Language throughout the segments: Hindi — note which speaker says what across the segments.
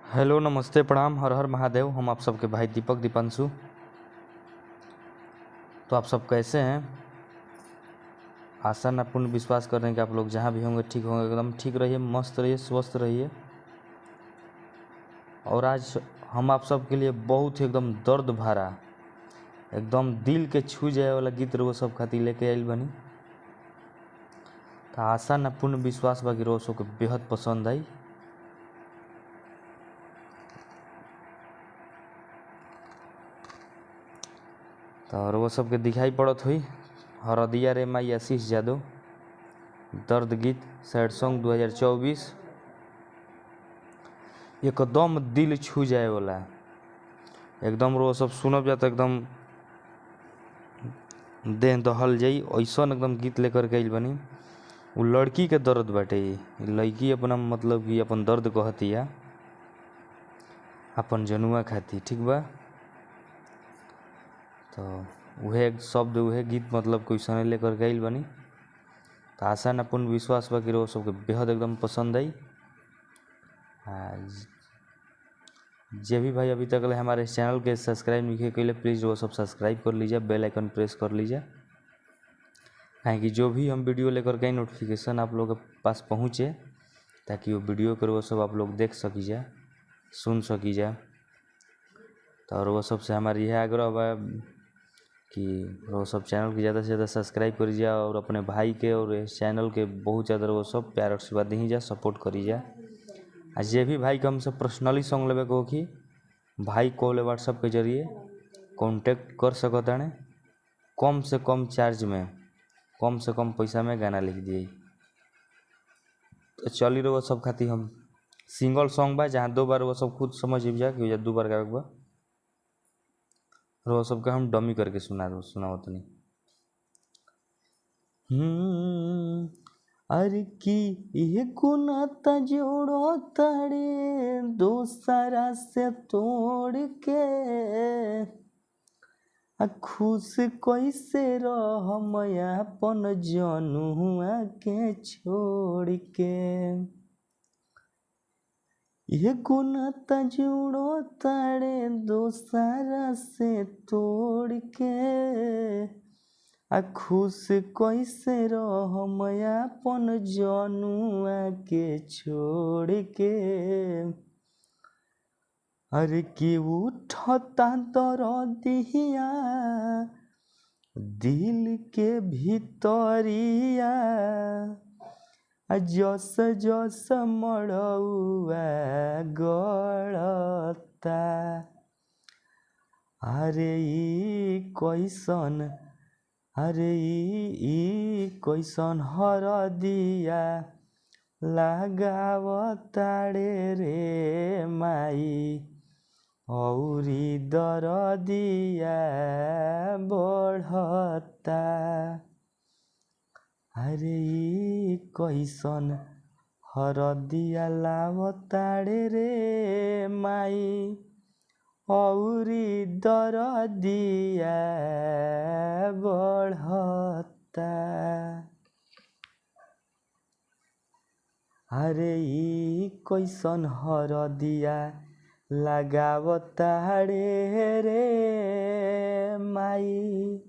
Speaker 1: हेलो, नमस्ते, प्रणाम, हर हर महादेव। हम आप सबके भाई दीपक दीपांशु। तो आप सब कैसे हैं? आशा न पूर्ण विश्वास कर रहे हैं कि आप लोग जहाँ भी होंगे ठीक होंगे। एकदम ठीक रहिए, मस्त रहिए, स्वस्थ रहिए। और आज हम आप सब के लिए बहुत ही एकदम दर्द भरा, एकदम दिल के छू जाए वाला गीत रो सब खातिर लेके आइल बनी। तो आशा न पूर्ण विश्वास बाकी रो सबके बेहद पसंद आई। तो और वो सबके दिखाई पड़त हुई हरदिया रे माई आशीष यादव, दर्द गीत सैड सॉन्ग 2024। एकदम दिल छू जाए वाला, एकदम रो सब सुनब जा तो एकदम देह दहल जाई ऐसा एकदम गीत लेकर के आइल बनी। वो लड़की के दर्द बाटे, लड़की अपना मतलब कि अपन दर्द कहतिया अपन जनुआ खाती, ठीक बा। तो वह शब्द वह गीत मतलब कोई सने लेकर के आइल बनी। तो आशा न पूर्ण विश्वास बा कि रो सबके बेहद एकदम पसंद आई। जे भी भाई अभी तक हमारे चैनल के सब्सक्राइब नहीं किए प्लीज़ वो सब सब्सक्राइब कर लीजिए, बेल आइकन प्रेस कर लीजिए, कि जो भी हम वीडियो लेकर के नोटिफिकेशन आप लोगों के पास पहुँचे, ताकि वो वीडियो कर वो सब आप लोग देख सकी जा, सुन सकी जा। तो और वो सबसे हमारी यह आग्रह बा कि वो सब चैनल की ज़्यादा से ज़्यादा सब्सक्राइब करी जा और अपने भाई के और इस चैनल के बहुत ज़्यादा वो सब प्यार आशीर्वाद दी जा, सपोर्ट करी जा। जे भी भाई के हमसे पर्सनली सॉन्ग लेवे को कि भाई कॉल व्हाट्सएप के जरिए कांटेक्ट कर सकता है। कम से कम चार्ज में, कम से कम पैसा में गाना लिख दिए। तो चली रहो सब खातिर हम सिंगल सॉन्ग बा जहाँ 2 बार वो सब खुद समझ जा कि 2 बार गावे बा, रो सबके हम डमी करके सुनाओ तनी। अरे की ये गुनाता जोड़ो तारे दोसरा से तोड़ के, खुश कैसे रहम अपन जनुआ के छोड़ के। ये गुनाता जोड़ो तारे दोसरा से तोड़ के, खुश कैसे रहम अपन जनुआ के छोड़ के। अरे की उठता दरदिया दिल के भीतरिया, जस जस मड़ौआ गड़ता। अरे ई कैसन, अरे ई कैसन हरदिया लगावताड़े रे माई, औरी दरदिया बढ़ता। अरे ई कैसन हरदिया लावताड़े रे माई, औरी दरदिया बढ़ता। अरे ई कैसन हरदिया लगावताड़े रे माई,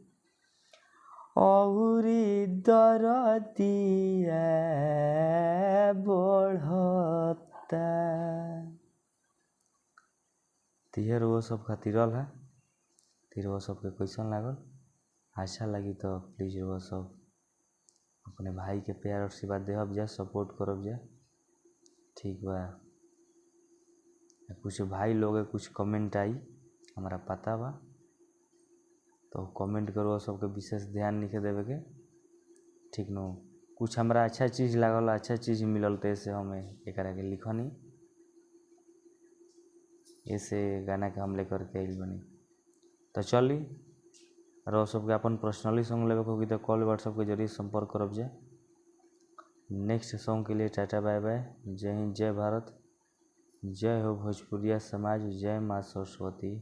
Speaker 1: औरी दरदिया बढ़ता। तिहर वो सब खातिर है। फिर वो सबके क्वेश्चन लागल, अच्छा लगी तो प्लीज़ वो सब अपने भाई के प्यार और आशीर्वाद देहब जा, सपोर्ट करब जा, ठीक बा। कुछ भाई लोग कुछ कमेंट आई हमारा पता बा, तो कमेंट करो सबके विशेष ध्यान नहीं देवे के, ठीक नो। कुछ हमारा अच्छा चीज़ लागल, अच्छा चीज़ मिलल तो ऐसे हमें एक के लिखनी, ऐसे गाना के हम लेकर के आइल बनी। तो चली रो सबके अपन पर्सनली सॉन्ग लेवे होगी तो कॉल व्हाट्सएप के जरिए संपर्क करब जाए। नेक्स्ट सॉन्ग के लिए टाटा बाय बाय। जय हिंद, जय भारत, जय हो भोजपुरिया समाज, जय माँ सरस्वती।